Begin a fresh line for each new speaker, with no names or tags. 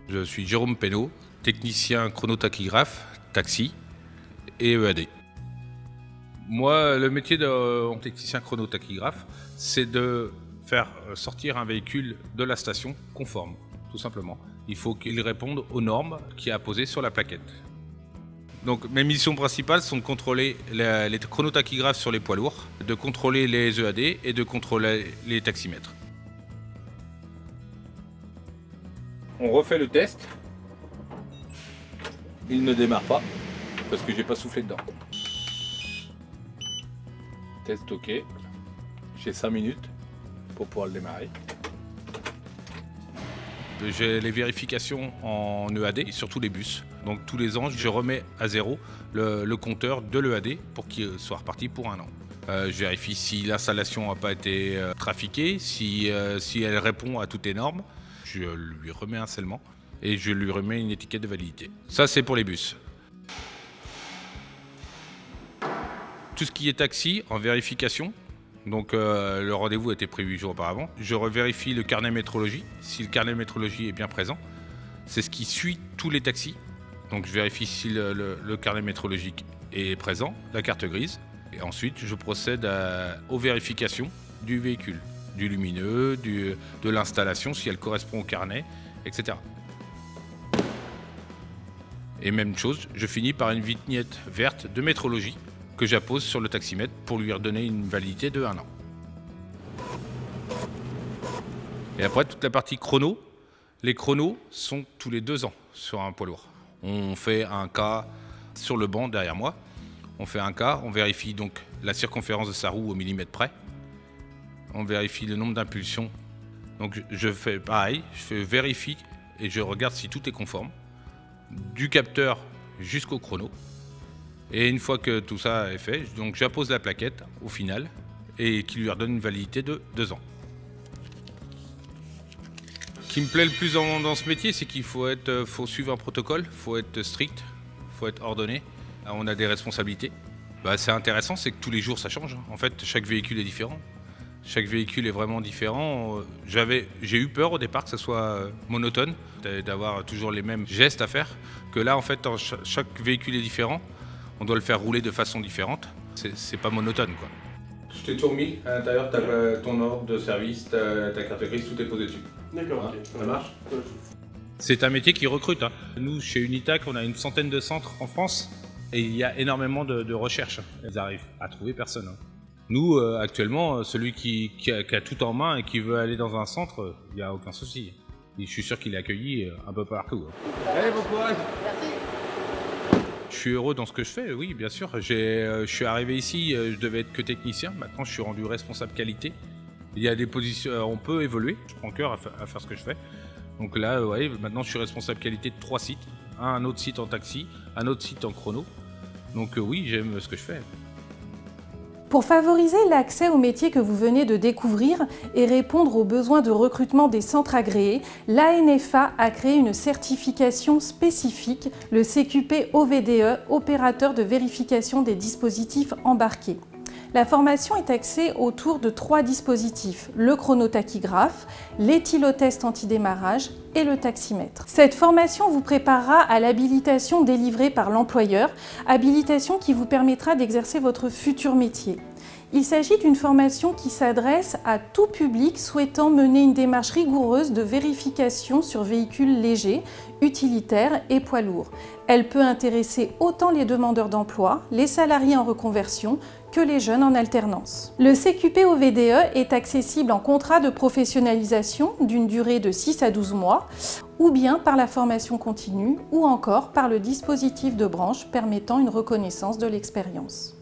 Je suis Jérôme Pénaud, technicien chronotachygraphe, taxi et EAD. Moi, le métier de technicien chronotachygraphe, c'est de faire sortir un véhicule de la station conforme, tout simplement. Il faut qu'il réponde aux normes qui est apposées sur la plaquette. Donc mes missions principales sont de contrôler les chronotachygraphes sur les poids lourds, de contrôler les EAD et de contrôler les taximètres. On refait le test. Il ne démarre pas parce que j'ai pas soufflé dedans. Test OK. J'ai 5 minutes pour pouvoir le démarrer. J'ai les vérifications en EAD et surtout les bus. Donc tous les ans, je remets à zéro le compteur de l'EAD pour qu'il soit reparti pour un an. Je vérifie si l'installation n'a pas été trafiquée, si elle répond à toutes les normes. Je lui remets un scellement et je lui remets une étiquette de validité. Ça, c'est pour les bus. Tout ce qui est taxi en vérification, donc le rendez-vous a été prévu 8 jours auparavant. Je revérifie le carnet métrologie, si le carnet métrologie est bien présent. C'est ce qui suit tous les taxis. Donc je vérifie si le carnet métrologique est présent, la carte grise. Et ensuite, je procède aux vérifications du véhicule, du lumineux, de l'installation, si elle correspond au carnet, etc. Et même chose, je finis par une vignette verte de métrologie que j'appose sur le taximètre pour lui redonner une validité de 1 an. Et après, toute la partie chrono, les chronos sont tous les 2 ans sur un poids lourd. On fait un cas sur le banc derrière moi. On fait un cas, on vérifie donc la circonférence de sa roue au millimètre près. On vérifie le nombre d'impulsions. Donc je fais pareil, je vérifie et je regarde si tout est conforme, du capteur jusqu'au chrono. Et une fois que tout ça est fait, donc j'appose la plaquette au final et qui lui redonne une validité de 2 ans. Ce qui me plaît le plus dans ce métier, c'est qu'il faut suivre un protocole, il faut être strict, il faut être ordonné. On a des responsabilités. C'est intéressant, c'est que tous les jours ça change. En fait, chaque véhicule est différent. Chaque véhicule est vraiment différent. J'ai eu peur au départ que ce soit monotone, d'avoir toujours les mêmes gestes à faire. Que là, en fait, chaque véhicule est différent. On doit le faire rouler de façon différente. C'est pas monotone, quoi. Je t'ai tout remis. À l'intérieur, tu as ton ordre de service, ta carte grise, tout est posé dessus.
D'accord, ok.
Ça marche. C'est un métier qui recrute. Nous, chez Unitac, on a une centaine de centres en France et il y a énormément de recherches. Ils arrivent à trouver personne. Nous, actuellement, celui qui a tout en main et qui veut aller dans un centre, il n'y a aucun souci. Et je suis sûr qu'il est accueilli un peu partout.
Allez, bon courage.
Merci.
Je suis heureux dans ce que je fais, oui, bien sûr. Je suis arrivé ici, je devais être que technicien. Maintenant, je suis rendu responsable qualité. Il y a des positions, on peut évoluer. Je prends cœur à faire ce que je fais. Donc là, ouais, maintenant, je suis responsable qualité de 3 sites. Un autre site en taxi, un autre site en chrono. Donc oui, j'aime ce que je fais.
Pour favoriser l'accès au métier que vous venez de découvrir et répondre aux besoins de recrutement des centres agréés, l'ANFA a créé une certification spécifique, le CQP OVDE, opérateur de vérification des dispositifs embarqués. La formation est axée autour de 3 dispositifs, le chronotachygraphe, l'éthylotest antidémarrage et le taximètre. Cette formation vous préparera à l'habilitation délivrée par l'employeur, habilitation qui vous permettra d'exercer votre futur métier. Il s'agit d'une formation qui s'adresse à tout public souhaitant mener une démarche rigoureuse de vérification sur véhicules légers, utilitaires et poids lourds. Elle peut intéresser autant les demandeurs d'emploi, les salariés en reconversion, que les jeunes en alternance. Le CQP OVDE est accessible en contrat de professionnalisation d'une durée de 6 à 12 mois, ou bien par la formation continue, ou encore par le dispositif de branche permettant une reconnaissance de l'expérience.